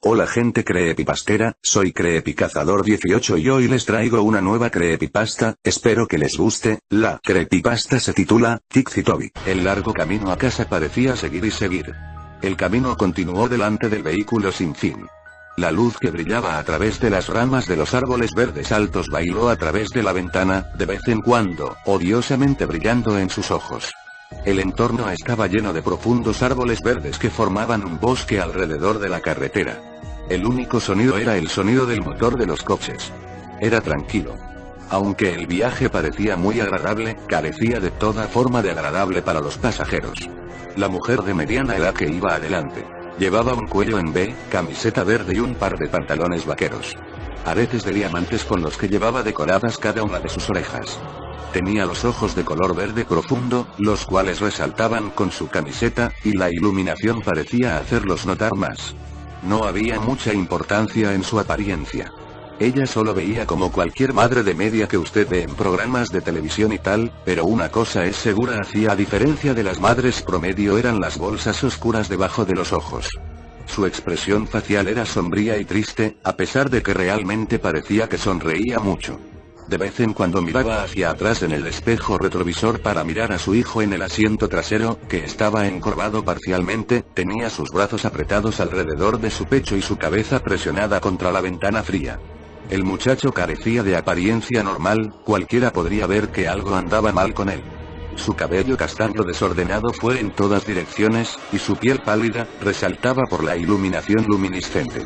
Hola gente creepypastera, soy Creepycazador18 y hoy les traigo una nueva creepypasta, espero que les guste. La creepypasta se titula, Tix y Toby. El largo camino a casa parecía seguir y seguir. El camino continuó delante del vehículo sin fin. La luz que brillaba a través de las ramas de los árboles verdes altos bailó a través de la ventana, de vez en cuando, odiosamente brillando en sus ojos. El entorno estaba lleno de profundos árboles verdes que formaban un bosque alrededor de la carretera. El único sonido era el sonido del motor de los coches. Era tranquilo. Aunque el viaje parecía muy agradable, carecía de toda forma de agradable para los pasajeros. La mujer de mediana edad que iba adelante llevaba un cuello en V, camiseta verde y un par de pantalones vaqueros. Aretes de diamantes con los que llevaba decoradas cada una de sus orejas. Tenía los ojos de color verde profundo, los cuales resaltaban con su camiseta, y la iluminación parecía hacerlos notar más. No había mucha importancia en su apariencia. Ella solo veía como cualquier madre de media que usted ve en programas de televisión y tal, pero una cosa es segura, hacía a diferencia de las madres promedio eran las bolsas oscuras debajo de los ojos. Su expresión facial era sombría y triste, a pesar de que realmente parecía que sonreía mucho. De vez en cuando miraba hacia atrás en el espejo retrovisor para mirar a su hijo en el asiento trasero, que estaba encorvado parcialmente, tenía sus brazos apretados alrededor de su pecho y su cabeza presionada contra la ventana fría. El muchacho carecía de apariencia normal, cualquiera podría ver que algo andaba mal con él. Su cabello castaño desordenado fue en todas direcciones, y su piel pálida, resaltaba por la iluminación luminiscente.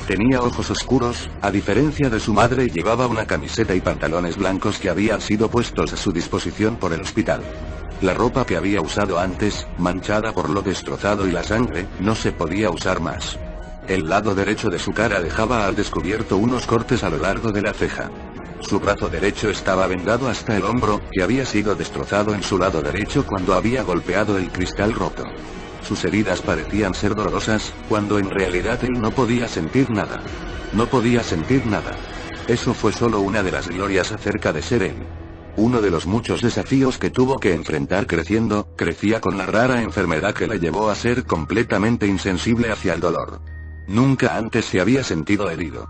Tenía ojos oscuros, a diferencia de su madre llevaba una camiseta y pantalones blancos que habían sido puestos a su disposición por el hospital. La ropa que había usado antes, manchada por lo destrozado y la sangre, no se podía usar más. El lado derecho de su cara dejaba al descubierto unos cortes a lo largo de la ceja. Su brazo derecho estaba vendado hasta el hombro, que había sido destrozado en su lado derecho cuando había golpeado el cristal roto. Sus heridas parecían ser dolorosas, cuando en realidad él no podía sentir nada. No podía sentir nada. Eso fue solo una de las glorias acerca de ser él. Uno de los muchos desafíos que tuvo que enfrentar creciendo, crecía con la rara enfermedad que le llevó a ser completamente insensible hacia el dolor. Nunca antes se había sentido herido.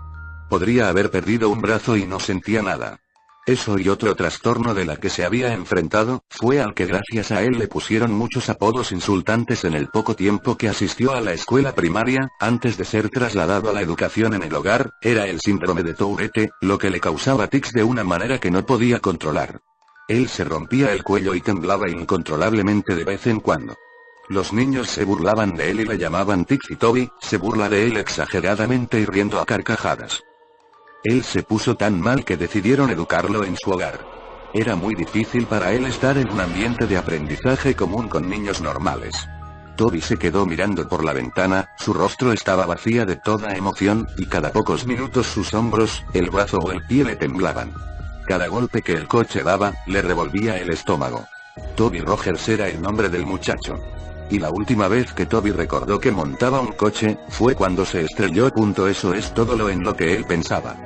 Podría haber perdido un brazo y no sentía nada. Eso y otro trastorno de la que se había enfrentado, fue al que gracias a él le pusieron muchos apodos insultantes en el poco tiempo que asistió a la escuela primaria, antes de ser trasladado a la educación en el hogar. Era el síndrome de Tourette, lo que le causaba tics de una manera que no podía controlar. Él se rompía el cuello y temblaba incontrolablemente de vez en cuando. Los niños se burlaban de él y le llamaban Tix y Toby, se burla de él exageradamente y riendo a carcajadas. Él se puso tan mal que decidieron educarlo en su hogar. Era muy difícil para él estar en un ambiente de aprendizaje común con niños normales. Toby se quedó mirando por la ventana, su rostro estaba vacía de toda emoción, y cada pocos minutos sus hombros, el brazo o el pie le temblaban. Cada golpe que el coche daba, le revolvía el estómago. Toby Rogers era el nombre del muchacho. Y la última vez que Toby recordó que montaba un coche, fue cuando se estrelló. Eso es todo lo en lo que él pensaba.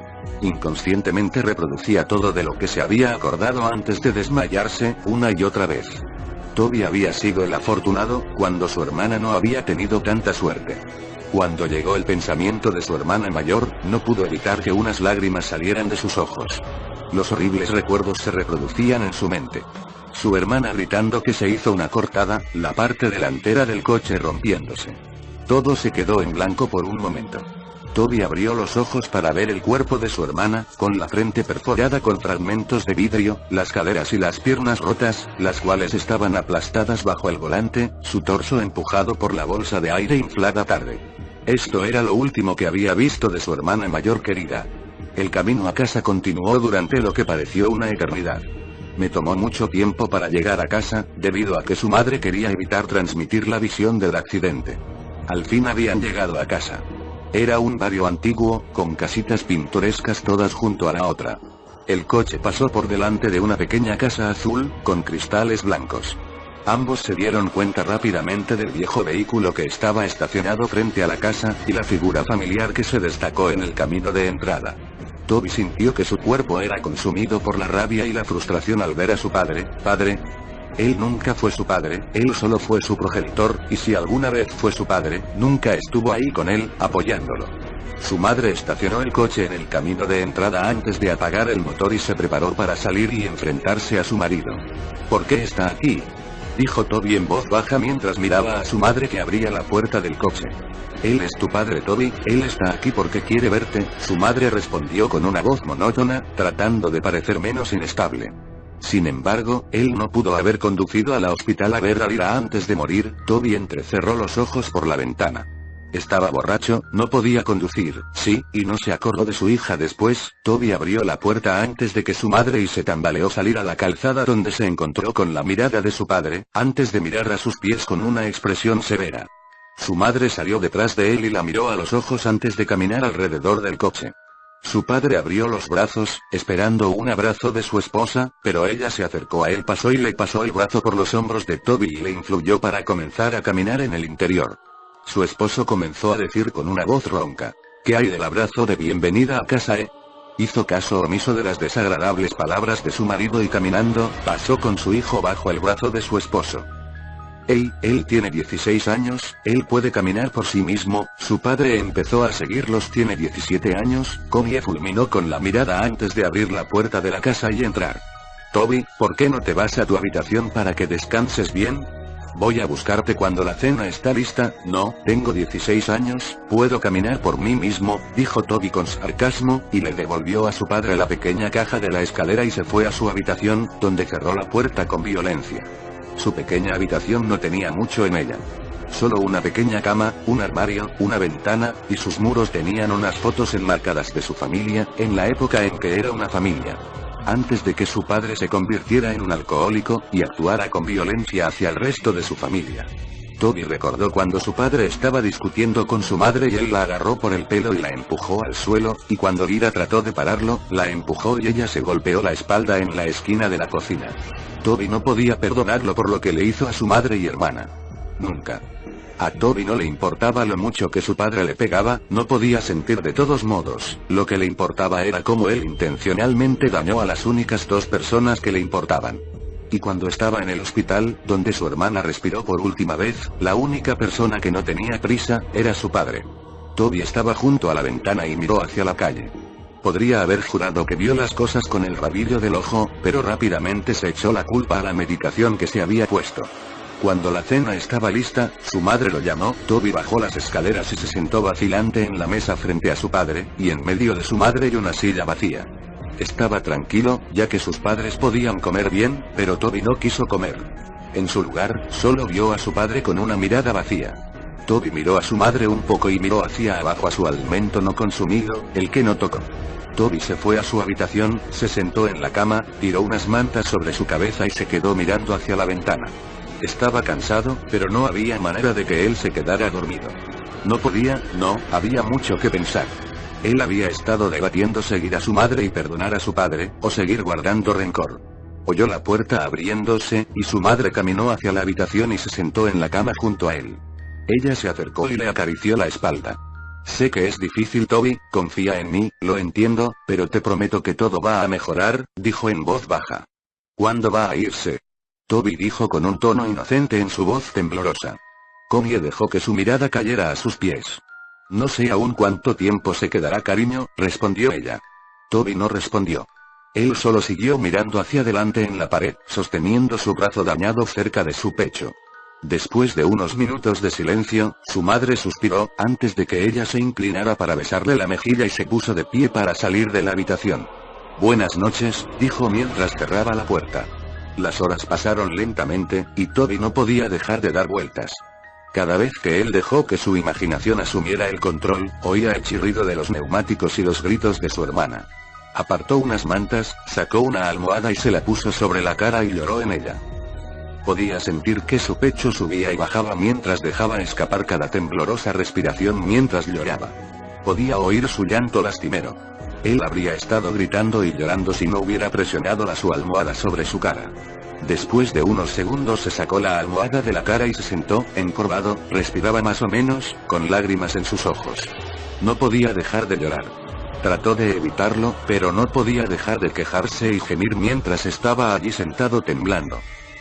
Inconscientemente reproducía todo de lo que se había acordado antes de desmayarse, una y otra vez. Toby había sido el afortunado, cuando su hermana no había tenido tanta suerte. Cuando llegó el pensamiento de su hermana mayor, no pudo evitar que unas lágrimas salieran de sus ojos. Los horribles recuerdos se reproducían en su mente. Su hermana gritando que se hizo una cortada, la parte delantera del coche rompiéndose. Todo se quedó en blanco por un momento. Toby abrió los ojos para ver el cuerpo de su hermana, con la frente perforada con fragmentos de vidrio, las caderas y las piernas rotas, las cuales estaban aplastadas bajo el volante, su torso empujado por la bolsa de aire inflada tarde. Esto era lo último que había visto de su hermana mayor querida. El camino a casa continuó durante lo que pareció una eternidad. Me tomó mucho tiempo para llegar a casa, debido a que su madre quería evitar transmitir la visión del accidente. Al fin habían llegado a casa. Era un barrio antiguo, con casitas pintorescas todas junto a la otra. El coche pasó por delante de una pequeña casa azul, con cristales blancos. Ambos se dieron cuenta rápidamente del viejo vehículo que estaba estacionado frente a la casa, y la figura familiar que se destacó en el camino de entrada. Toby sintió que su cuerpo era consumido por la rabia y la frustración al ver a su padre. Él nunca fue su padre, él solo fue su progenitor, y si alguna vez fue su padre, nunca estuvo ahí con él, apoyándolo. Su madre estacionó el coche en el camino de entrada antes de apagar el motor y se preparó para salir y enfrentarse a su marido. ¿Por qué está aquí?, dijo Toby en voz baja mientras miraba a su madre que abría la puerta del coche. Él es tu padre, Toby, él está aquí porque quiere verte, su madre respondió con una voz monótona, tratando de parecer menos inestable. Sin embargo, él no pudo haber conducido al hospital a ver a Lyra antes de morir. Toby entrecerró los ojos por la ventana. Estaba borracho, no podía conducir, sí, y no se acordó de su hija después. Toby abrió la puerta antes de que su madre y se tambaleó salir a la calzada donde se encontró con la mirada de su padre, antes de mirar a sus pies con una expresión severa. Su madre salió detrás de él y la miró a los ojos antes de caminar alrededor del coche. Su padre abrió los brazos, esperando un abrazo de su esposa, pero ella se acercó a él, pasó y le pasó el brazo por los hombros de Toby y le influyó para comenzar a caminar en el interior. Su esposo comenzó a decir con una voz ronca: ¿Qué hay del abrazo de bienvenida a casa, Hizo caso omiso de las desagradables palabras de su marido y caminando, pasó con su hijo bajo el brazo de su esposo. Él tiene 16 años, él puede caminar por sí mismo. Su padre empezó a seguirlos. Tiene 17 años, Connie fulminó con la mirada antes de abrir la puerta de la casa y entrar. Toby, ¿por qué no te vas a tu habitación para que descanses bien? Voy a buscarte cuando la cena está lista. No, tengo 16 años, puedo caminar por mí mismo, dijo Toby con sarcasmo, y le devolvió a su padre la pequeña caja de la escalera y se fue a su habitación, donde cerró la puerta con violencia. Su pequeña habitación no tenía mucho en ella. Solo una pequeña cama, un armario, una ventana, y sus muros tenían unas fotos enmarcadas de su familia, en la época en que era una familia. Antes de que su padre se convirtiera en un alcohólico, y actuara con violencia hacia el resto de su familia. Toby recordó cuando su padre estaba discutiendo con su madre y él la agarró por el pelo y la empujó al suelo, y cuando Lyra trató de pararlo, la empujó y ella se golpeó la espalda en la esquina de la cocina. Toby no podía perdonarlo por lo que le hizo a su madre y hermana. Nunca. A Toby no le importaba lo mucho que su padre le pegaba, no podía sentir de todos modos, lo que le importaba era cómo él intencionalmente dañó a las únicas dos personas que le importaban. Y cuando estaba en el hospital, donde su hermana respiró por última vez, la única persona que no tenía prisa, era su padre. Toby estaba junto a la ventana y miró hacia la calle. Podría haber jurado que vio las cosas con el rabillo del ojo, pero rápidamente se echó la culpa a la medicación que se había puesto. Cuando la cena estaba lista, su madre lo llamó. Toby bajó las escaleras y se sentó vacilante en la mesa frente a su padre, y en medio de su madre y una silla vacía. Estaba tranquilo, ya que sus padres podían comer bien, pero Toby no quiso comer. En su lugar, solo vio a su padre con una mirada vacía. Toby miró a su madre un poco y miró hacia abajo a su alimento no consumido, el que no tocó. Toby se fue a su habitación, se sentó en la cama, tiró unas mantas sobre su cabeza y se quedó mirando hacia la ventana. Estaba cansado, pero no había manera de que él se quedara dormido. No podía, no, había mucho que pensar. Él había estado debatiendo seguir a su madre y perdonar a su padre, o seguir guardando rencor. Oyó la puerta abriéndose, y su madre caminó hacia la habitación y se sentó en la cama junto a él. Ella se acercó y le acarició la espalda. Sé que es difícil, Toby, confía en mí, lo entiendo, pero te prometo que todo va a mejorar, dijo en voz baja. ¿Cuándo va a irse? Toby dijo con un tono inocente en su voz temblorosa. Connie dejó que su mirada cayera a sus pies. No sé aún cuánto tiempo se quedará, cariño, respondió ella. Toby no respondió. Él solo siguió mirando hacia adelante en la pared, sosteniendo su brazo dañado cerca de su pecho. Después de unos minutos de silencio, su madre suspiró, antes de que ella se inclinara para besarle la mejilla y se puso de pie para salir de la habitación. Buenas noches, dijo mientras cerraba la puerta. Las horas pasaron lentamente, y Toby no podía dejar de dar vueltas. Cada vez que él dejó que su imaginación asumiera el control, oía el chirrido de los neumáticos y los gritos de su hermana. Apartó unas mantas, sacó una almohada y se la puso sobre la cara y lloró en ella. Podía sentir que su pecho subía y bajaba mientras dejaba escapar cada temblorosa respiración mientras lloraba. Podía oír su llanto lastimero. Él habría estado gritando y llorando si no hubiera presionado su almohada sobre su cara. Después de unos segundos se sacó la almohada de la cara y se sentó, encorvado, respiraba más o menos, con lágrimas en sus ojos. No podía dejar de llorar. Trató de evitarlo, pero no podía dejar de quejarse y gemir mientras estaba allí sentado temblando.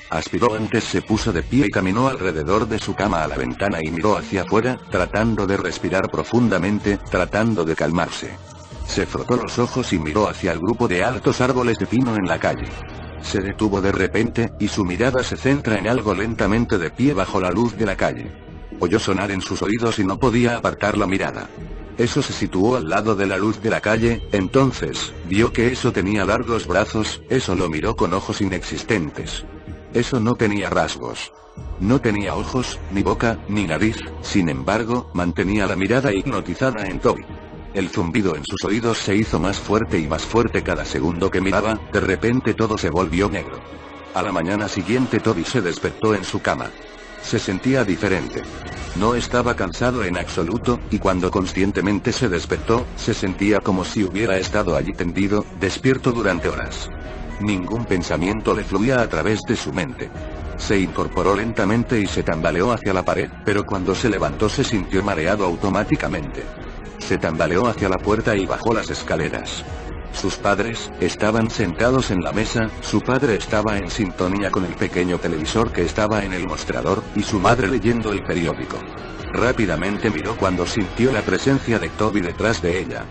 Aspiró antes, se puso de pie y caminó alrededor de su cama a la ventana y miró hacia afuera, tratando de respirar profundamente, tratando de calmarse. Se frotó los ojos y miró hacia el grupo de altos árboles de pino en la calle. Se detuvo de repente, y su mirada se centra en algo lentamente de pie bajo la luz de la calle. Oyó sonar en sus oídos y no podía apartar la mirada. Eso se situó al lado de la luz de la calle, entonces, vio que eso tenía largos brazos, eso lo miró con ojos inexistentes. Eso no tenía rasgos. No tenía ojos, ni boca, ni nariz, sin embargo, mantenía la mirada hipnotizada en Toby. El zumbido en sus oídos se hizo más fuerte y más fuerte cada segundo que miraba, de repente todo se volvió negro. A la mañana siguiente Toby se despertó en su cama. Se sentía diferente. No estaba cansado en absoluto, y cuando conscientemente se despertó, se sentía como si hubiera estado allí tendido, despierto durante horas. Ningún pensamiento le fluía a través de su mente. Se incorporó lentamente y se tambaleó hacia la pared, pero cuando se levantó se sintió mareado automáticamente. Se tambaleó hacia la puerta y bajó las escaleras. Sus padres estaban sentados en la mesa, su padre estaba en sintonía con el pequeño televisor que estaba en el mostrador, y su madre leyendo el periódico. Rápidamente miró cuando sintió la presencia de Toby detrás de ella.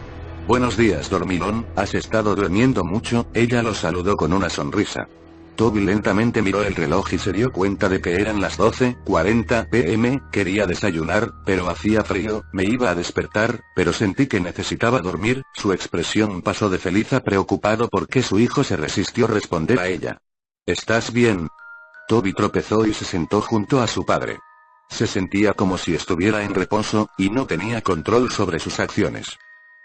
«Buenos días, dormilón, ¿has estado durmiendo mucho?», ella lo saludó con una sonrisa. Toby lentamente miró el reloj y se dio cuenta de que eran las 12:40 p.m, quería desayunar, pero hacía frío, me iba a despertar, pero sentí que necesitaba dormir, su expresión pasó de feliz a preocupado porque su hijo se resistió a responder a ella. ¿Estás bien? Toby tropezó y se sentó junto a su padre. Se sentía como si estuviera en reposo, y no tenía control sobre sus acciones.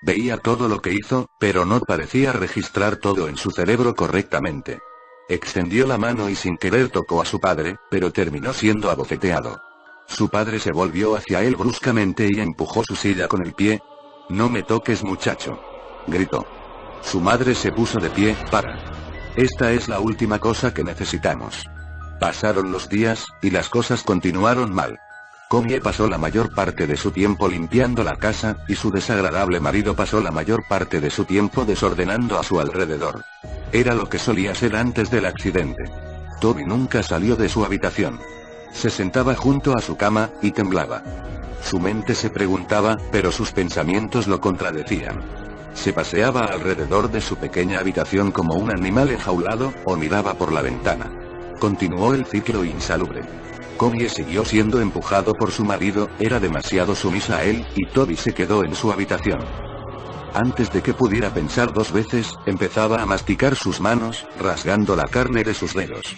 Veía todo lo que hizo, pero no parecía registrar todo en su cerebro correctamente. Extendió la mano y sin querer tocó a su padre, pero terminó siendo abofeteado. Su padre se volvió hacia él bruscamente y empujó su silla con el pie. «No me toques, muchacho», gritó. Su madre se puso de pie. «Para. Esta es la última cosa que necesitamos». Pasaron los días, y las cosas continuaron mal. Comie pasó la mayor parte de su tiempo limpiando la casa, y su desagradable marido pasó la mayor parte de su tiempo desordenando a su alrededor. Era lo que solía ser antes del accidente. Toby nunca salió de su habitación. Se sentaba junto a su cama, y temblaba. Su mente se preguntaba, pero sus pensamientos lo contradecían. Se paseaba alrededor de su pequeña habitación como un animal enjaulado, o miraba por la ventana. Continuó el ciclo insalubre. Comie siguió siendo empujado por su marido, era demasiado sumisa a él, y Toby se quedó en su habitación. Antes de que pudiera pensar dos veces, empezaba a masticar sus manos, rasgando la carne de sus dedos.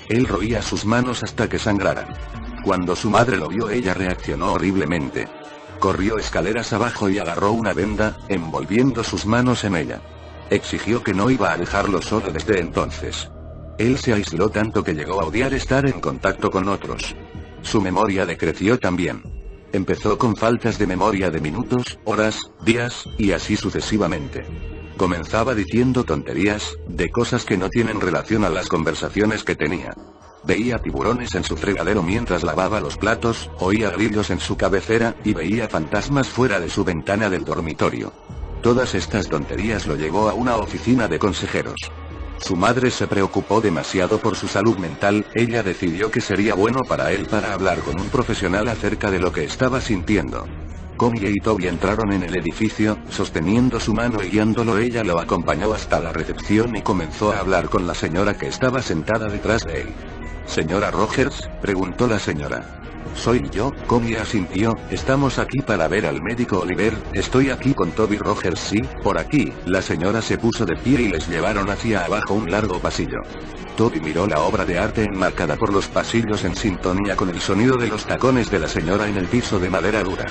Él roía sus manos hasta que sangraran. Cuando su madre lo vio, ella reaccionó horriblemente. Corrió escaleras abajo y agarró una venda, envolviendo sus manos en ella. Exigió que no iba a dejarlo solo desde entonces. Él se aisló tanto que llegó a odiar estar en contacto con otros. Su memoria decreció también. Empezó con faltas de memoria de minutos, horas, días, y así sucesivamente. Comenzaba diciendo tonterías, de cosas que no tienen relación a las conversaciones que tenía. Veía tiburones en su fregadero mientras lavaba los platos, oía grillos en su cabecera, y veía fantasmas fuera de su ventana del dormitorio. Todas estas tonterías lo llevó a una oficina de consejeros. Su madre se preocupó demasiado por su salud mental, ella decidió que sería bueno para él para hablar con un profesional acerca de lo que estaba sintiendo. Comie y Toby entraron en el edificio, sosteniendo su mano y guiándolo. Ella lo acompañó hasta la recepción y comenzó a hablar con la señora que estaba sentada detrás de él. «¿Señora Rogers?», preguntó la señora. «Soy yo», Comie asintió. «Estamos aquí para ver al médico Oliver, estoy aquí con Toby Rogers». «Sí, por aquí». La señora se puso de pie y les llevaron hacia abajo un largo pasillo. Toby miró la obra de arte enmarcada por los pasillos en sintonía con el sonido de los tacones de la señora en el piso de madera dura.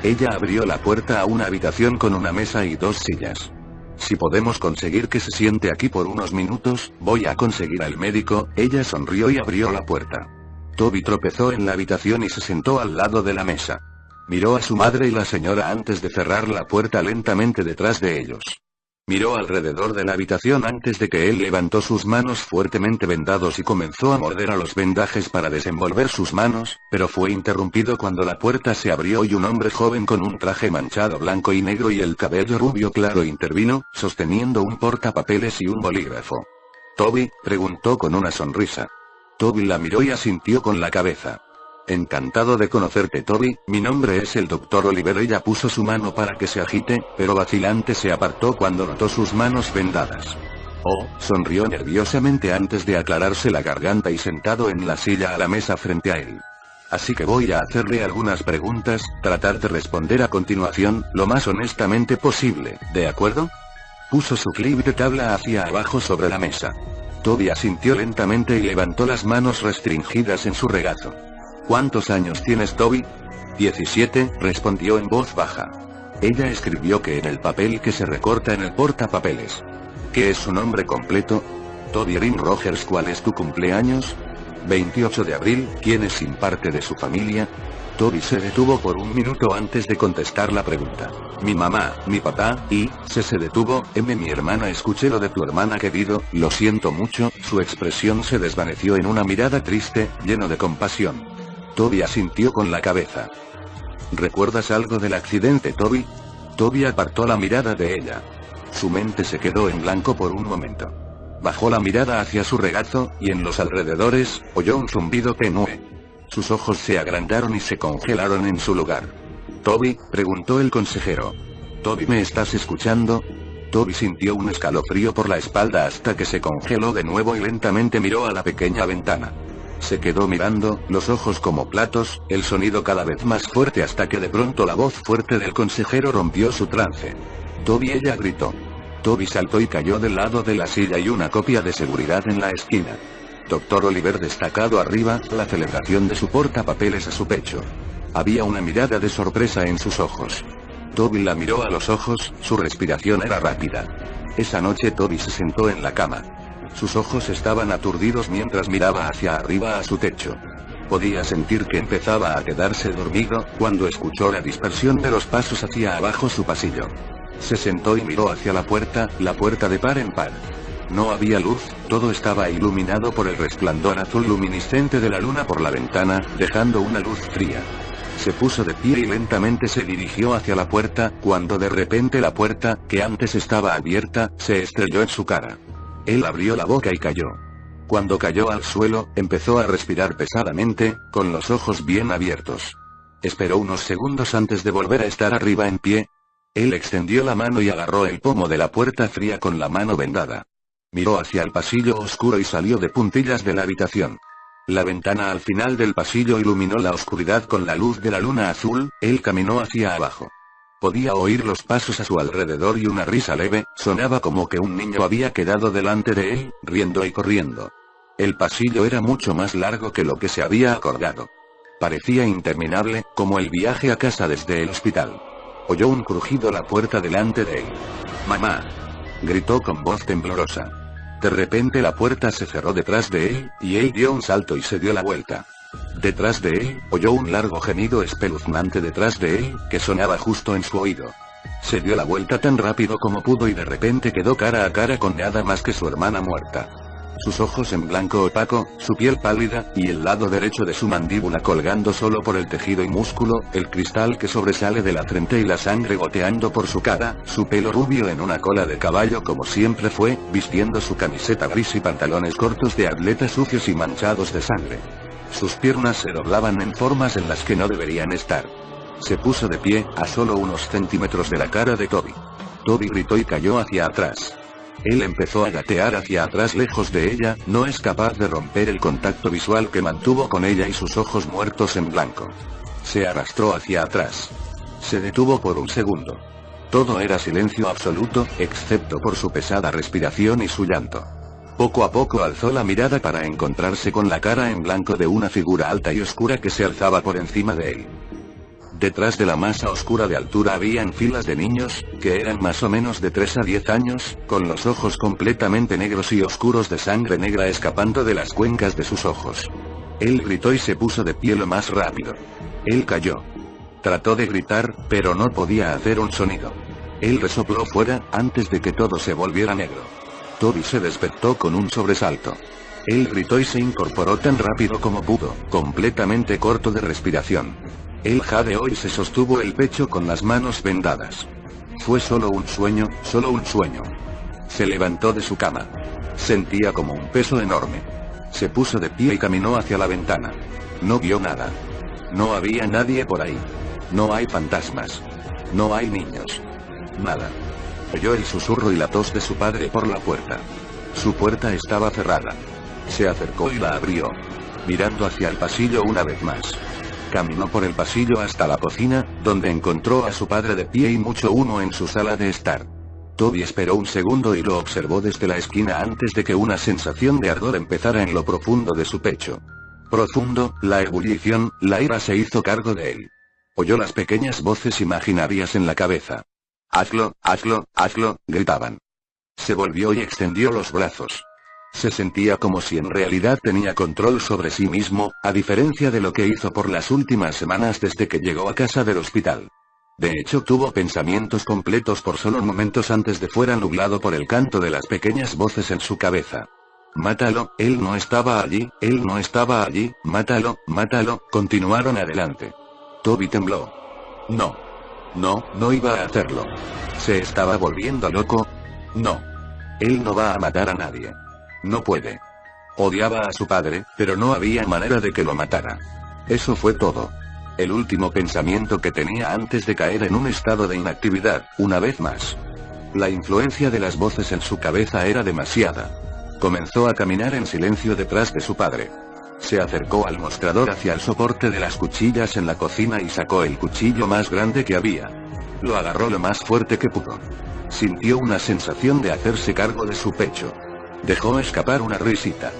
Ella abrió la puerta a una habitación con una mesa y dos sillas. «Si podemos conseguir que se siente aquí por unos minutos, voy a conseguir al médico». Ella sonrió y abrió la puerta. Toby tropezó en la habitación y se sentó al lado de la mesa. Miró a su madre y la señora antes de cerrar la puerta lentamente detrás de ellos. Miró alrededor de la habitación antes de que él levantó sus manos fuertemente vendados y comenzó a morder a los vendajes para desenvolver sus manos, pero fue interrumpido cuando la puerta se abrió y un hombre joven con un traje manchado blanco y negro y el cabello rubio claro intervino, sosteniendo un portapapeles y un bolígrafo. «¿Toby?», preguntó con una sonrisa. Toby la miró y asintió con la cabeza. Encantado de conocerte, Toby, mi nombre es el Dr. Oliver. Ella puso su mano para que se agite, pero vacilante se apartó cuando notó sus manos vendadas. Oh, sonrió nerviosamente antes de aclararse la garganta y sentado en la silla a la mesa frente a él. Así que voy a hacerle algunas preguntas, tratar de responder a continuación, lo más honestamente posible, ¿de acuerdo? Puso su clip de tabla hacia abajo sobre la mesa. Toby asintió lentamente y levantó las manos restringidas en su regazo. ¿Cuántos años tienes, Toby? 17, respondió en voz baja. Ella escribió que en el papel que se recorta en el portapapeles. ¿Qué es su nombre completo? Toby Erin Rogers. ¿Cuál es tu cumpleaños? 28 de abril. ¿Quién es sin parte de su familia? Toby se detuvo por un minuto antes de contestar la pregunta. Mi mamá, mi papá, y, se detuvo, mi hermana. Escuché lo de tu hermana, querido, lo siento mucho. Su expresión se desvaneció en una mirada triste, lleno de compasión. Toby asintió con la cabeza. ¿Recuerdas algo del accidente, Toby? Toby apartó la mirada de ella. Su mente se quedó en blanco por un momento. Bajó la mirada hacia su regazo, y en los alrededores, oyó un zumbido tenue. Sus ojos se agrandaron y se congelaron en su lugar. ¿Toby? Preguntó el consejero. Toby, ¿me estás escuchando? Toby sintió un escalofrío por la espalda hasta que se congeló de nuevo y lentamente miró a la pequeña ventana. Se quedó mirando, los ojos como platos, el sonido cada vez más fuerte hasta que de pronto la voz fuerte del consejero rompió su trance. Toby, ella gritó. Toby saltó y cayó del lado de la silla y una copia de seguridad en la esquina. Dr. Oliver destacado arriba, la celebración de su portapapeles a su pecho. Había una mirada de sorpresa en sus ojos. Toby la miró a los ojos, su respiración era rápida. Esa noche Toby se sentó en la cama. Sus ojos estaban aturdidos mientras miraba hacia arriba a su techo. Podía sentir que empezaba a quedarse dormido, cuando escuchó la dispersión de los pasos hacia abajo su pasillo. Se sentó y miró hacia la puerta de par en par. No había luz, todo estaba iluminado por el resplandor azul luminiscente de la luna por la ventana, dejando una luz fría. Se puso de pie y lentamente se dirigió hacia la puerta, cuando de repente la puerta, que antes estaba abierta, se estrelló en su cara. Él abrió la boca y cayó. Cuando cayó al suelo, empezó a respirar pesadamente, con los ojos bien abiertos. Esperó unos segundos antes de volver a estar arriba en pie. Él extendió la mano y agarró el pomo de la puerta fría con la mano vendada. Miró hacia el pasillo oscuro y salió de puntillas de la habitación. La ventana al final del pasillo iluminó la oscuridad con la luz de la luna azul. Él caminó hacia abajo. Podía oír los pasos a su alrededor y una risa leve, sonaba como que un niño había quedado delante de él, riendo y corriendo. El pasillo era mucho más largo que lo que se había acordado. Parecía interminable, como el viaje a casa desde el hospital. Oyó un crujido la puerta delante de él. ¡Mamá! Gritó con voz temblorosa. De repente la puerta se cerró detrás de él, y él dio un salto y se dio la vuelta. Detrás de él, oyó un largo gemido espeluznante detrás de él, que sonaba justo en su oído. Se dio la vuelta tan rápido como pudo y de repente quedó cara a cara con nada más que su hermana muerta. Sus ojos en blanco opaco, su piel pálida, y el lado derecho de su mandíbula colgando solo por el tejido y músculo, el cristal que sobresale de la frente y la sangre goteando por su cara, su pelo rubio en una cola de caballo como siempre fue, vistiendo su camiseta gris y pantalones cortos de atleta sucios y manchados de sangre. Sus piernas se doblaban en formas en las que no deberían estar. Se puso de pie, a solo unos centímetros de la cara de Toby. Toby gritó y cayó hacia atrás. Él empezó a gatear hacia atrás lejos de ella, no es capaz de romper el contacto visual que mantuvo con ella y sus ojos muertos en blanco. Se arrastró hacia atrás. Se detuvo por un segundo. Todo era silencio absoluto, excepto por su pesada respiración y su llanto. Poco a poco alzó la mirada para encontrarse con la cara en blanco de una figura alta y oscura que se alzaba por encima de él. Detrás de la masa oscura de altura habían filas de niños, que eran más o menos de 3 a 10 años, con los ojos completamente negros y oscuros de sangre negra escapando de las cuencas de sus ojos. Él gritó y se puso de pie lo más rápido. Él cayó. Trató de gritar, pero no podía hacer un sonido. Él resopló fuera, antes de que todo se volviera negro. Toby se despertó con un sobresalto. Él gritó y se incorporó tan rápido como pudo, completamente corto de respiración. Él jadeó y se sostuvo el pecho con las manos vendadas. Fue solo un sueño, solo un sueño. Se levantó de su cama. Sentía como un peso enorme. Se puso de pie y caminó hacia la ventana. No vio nada. No había nadie por ahí. No hay fantasmas. No hay niños. Nada. Oyó el susurro y la tos de su padre por la puerta. Su puerta estaba cerrada. Se acercó y la abrió, mirando hacia el pasillo una vez más. Caminó por el pasillo hasta la cocina, donde encontró a su padre de pie y mucho humo en su sala de estar. Toby esperó un segundo y lo observó desde la esquina antes de que una sensación de ardor empezara en lo profundo de su pecho. Profundo, la ebullición, la ira se hizo cargo de él. Oyó las pequeñas voces imaginarias en la cabeza. «Hazlo, hazlo, hazlo», gritaban. Se volvió y extendió los brazos. Se sentía como si en realidad tenía control sobre sí mismo, a diferencia de lo que hizo por las últimas semanas desde que llegó a casa del hospital. De hecho, tuvo pensamientos completos por solo momentos antes de fuera nublado por el canto de las pequeñas voces en su cabeza. «Mátalo, él no estaba allí, él no estaba allí, mátalo, mátalo», continuaron adelante. Toby tembló. No. No iba a hacerlo. ¿Se estaba volviendo loco? No. Él no va a matar a nadie. No puede. Odiaba a su padre, pero no había manera de que lo matara. Eso fue todo. El último pensamiento que tenía antes de caer en un estado de inactividad, una vez más. La influencia de las voces en su cabeza era demasiada. Comenzó a caminar en silencio detrás de su padre. Se acercó al mostrador hacia el soporte de las cuchillas en la cocina y sacó el cuchillo más grande que había. Lo agarró lo más fuerte que pudo. Sintió una sensación de hacerse cargo de su pecho. Dejó escapar una risita.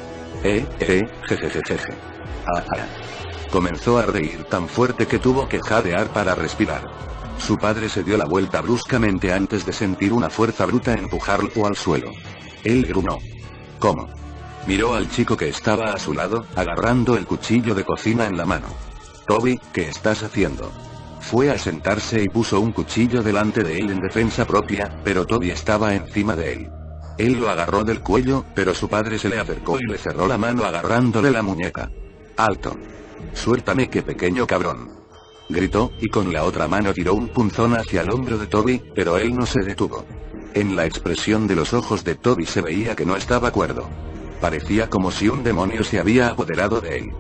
Jejejeje. Comenzó a reír tan fuerte que tuvo que jadear para respirar. Su padre se dio la vuelta bruscamente antes de sentir una fuerza bruta empujarlo al suelo. Él gruñó. ¿Cómo? Miró al chico que estaba a su lado, agarrando el cuchillo de cocina en la mano. «Toby, ¿qué estás haciendo?» Fue a sentarse y puso un cuchillo delante de él en defensa propia, pero Toby estaba encima de él. Él lo agarró del cuello, pero su padre se le acercó y le cerró la mano agarrándole la muñeca. «¡Alto! Suéltame, qué pequeño cabrón», gritó, y con la otra mano tiró un punzón hacia el hombro de Toby, pero él no se detuvo. En la expresión de los ojos de Toby se veía que no estaba cuerdo. Parecía como si un demonio se había apoderado de él.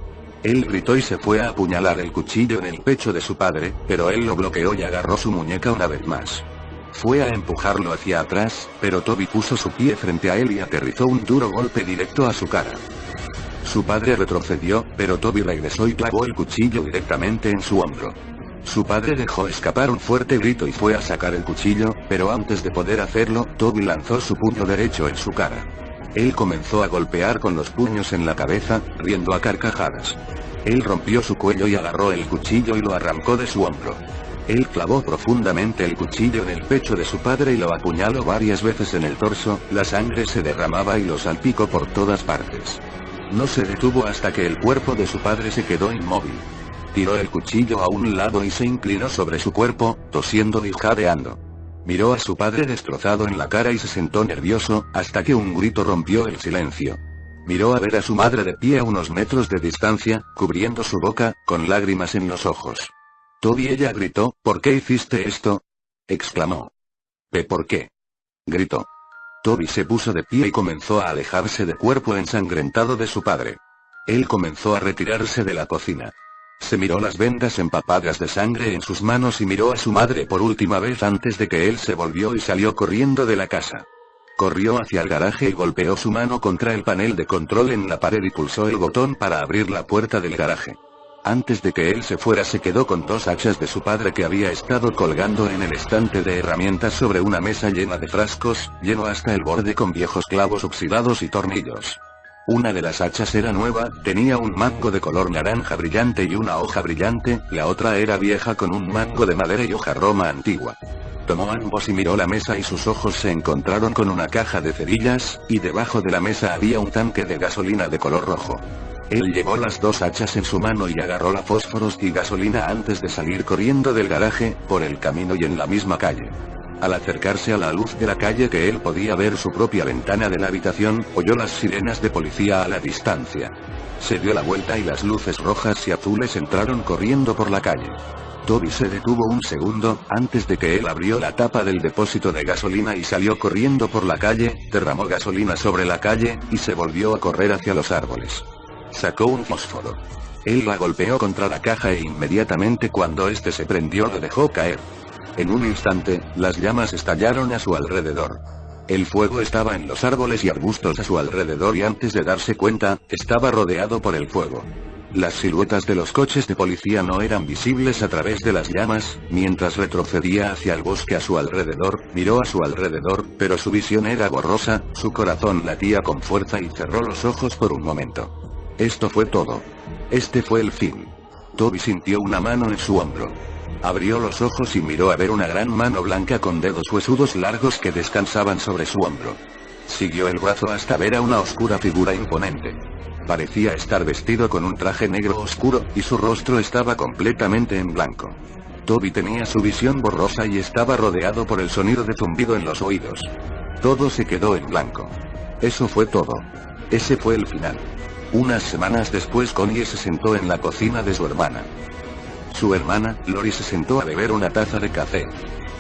Él gritó y se fue a apuñalar el cuchillo en el pecho de su padre, pero él lo bloqueó y agarró su muñeca una vez más. Fue a empujarlo hacia atrás, pero Toby puso su pie frente a él y aterrizó un duro golpe directo a su cara. Su padre retrocedió, pero Toby regresó y clavó el cuchillo directamente en su hombro. Su padre dejó escapar un fuerte grito y fue a sacar el cuchillo, pero antes de poder hacerlo, Toby lanzó su puño derecho en su cara. Él comenzó a golpear con los puños en la cabeza, riendo a carcajadas. Él rompió su cuello y agarró el cuchillo y lo arrancó de su hombro. Él clavó profundamente el cuchillo en el pecho de su padre y lo apuñaló varias veces en el torso, la sangre se derramaba y lo salpicó por todas partes. No se detuvo hasta que el cuerpo de su padre se quedó inmóvil. Tiró el cuchillo a un lado y se inclinó sobre su cuerpo, tosiendo y jadeando. Miró a su padre destrozado en la cara y se sentó nervioso, hasta que un grito rompió el silencio. Miró a ver a su madre de pie a unos metros de distancia, cubriendo su boca, con lágrimas en los ojos. «Toby», ella gritó, «¿por qué hiciste esto?», exclamó. «¿Por qué?», gritó. Toby se puso de pie y comenzó a alejarse del cuerpo ensangrentado de su padre. Él comenzó a retirarse de la cocina. Se miró las vendas empapadas de sangre en sus manos y miró a su madre por última vez antes de que él se volvió y salió corriendo de la casa. Corrió hacia el garaje y golpeó su mano contra el panel de control en la pared y pulsó el botón para abrir la puerta del garaje. Antes de que él se fuera se quedó con dos hachas de su padre que había estado colgando en el estante de herramientas sobre una mesa llena de frascos, lleno hasta el borde con viejos clavos oxidados y tornillos. Una de las hachas era nueva, tenía un mango de color naranja brillante y una hoja brillante, la otra era vieja con un mango de madera y hoja roma antigua. Tomó ambos y miró la mesa y sus ojos se encontraron con una caja de cerillas, y debajo de la mesa había un tanque de gasolina de color rojo. Él llevó las dos hachas en su mano y agarró la fósforos y gasolina antes de salir corriendo del garaje, por el camino y en la misma calle. Al acercarse a la luz de la calle que él podía ver su propia ventana de la habitación, oyó las sirenas de policía a la distancia. Se dio la vuelta y las luces rojas y azules entraron corriendo por la calle. Toby se detuvo un segundo, antes de que él abrió la tapa del depósito de gasolina y salió corriendo por la calle, derramó gasolina sobre la calle, y se volvió a correr hacia los árboles. Sacó un fósforo. Él la golpeó contra la caja e inmediatamente cuando este se prendió lo dejó caer. En un instante, las llamas estallaron a su alrededor. El fuego estaba en los árboles y arbustos a su alrededor y antes de darse cuenta, estaba rodeado por el fuego. Las siluetas de los coches de policía no eran visibles a través de las llamas. Mientras retrocedía hacia el bosque a su alrededor, miró a su alrededor, pero su visión era borrosa, su corazón latía con fuerza y cerró los ojos por un momento. Esto fue todo. Este fue el fin. Toby sintió una mano en su hombro. Abrió los ojos y miró a ver una gran mano blanca con dedos huesudos largos que descansaban sobre su hombro. Siguió el brazo hasta ver a una oscura figura imponente. Parecía estar vestido con un traje negro oscuro, y su rostro estaba completamente en blanco. Toby tenía su visión borrosa y estaba rodeado por el sonido de zumbido en los oídos. Todo se quedó en blanco. Eso fue todo. Ese fue el final. Unas semanas después Connie se sentó en la cocina de su hermana. Su hermana, Lori, se sentó a beber una taza de café.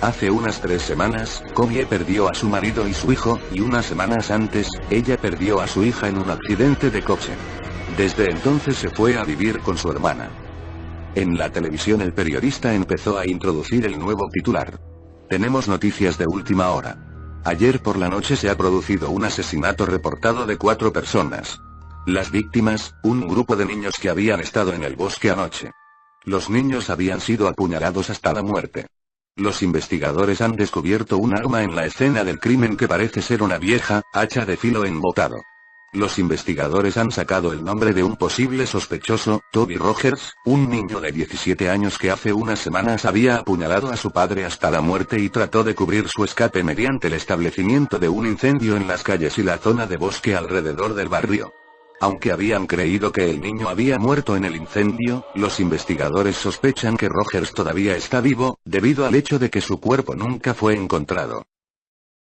Hace unas 3 semanas, Connie perdió a su marido y su hijo, y unas semanas antes, ella perdió a su hija en un accidente de coche. Desde entonces se fue a vivir con su hermana. En la televisión el periodista empezó a introducir el nuevo titular. Tenemos noticias de última hora. Ayer por la noche se ha producido un asesinato reportado de 4 personas. Las víctimas, un grupo de niños que habían estado en el bosque anoche. Los niños habían sido apuñalados hasta la muerte. Los investigadores han descubierto un arma en la escena del crimen que parece ser una vieja hacha de filo embotado. Los investigadores han sacado el nombre de un posible sospechoso, Toby Rogers, un niño de 17 años que hace unas semanas había apuñalado a su padre hasta la muerte y trató de cubrir su escape mediante el establecimiento de un incendio en las calles y la zona de bosque alrededor del barrio. Aunque habían creído que el niño había muerto en el incendio, los investigadores sospechan que Rogers todavía está vivo, debido al hecho de que su cuerpo nunca fue encontrado.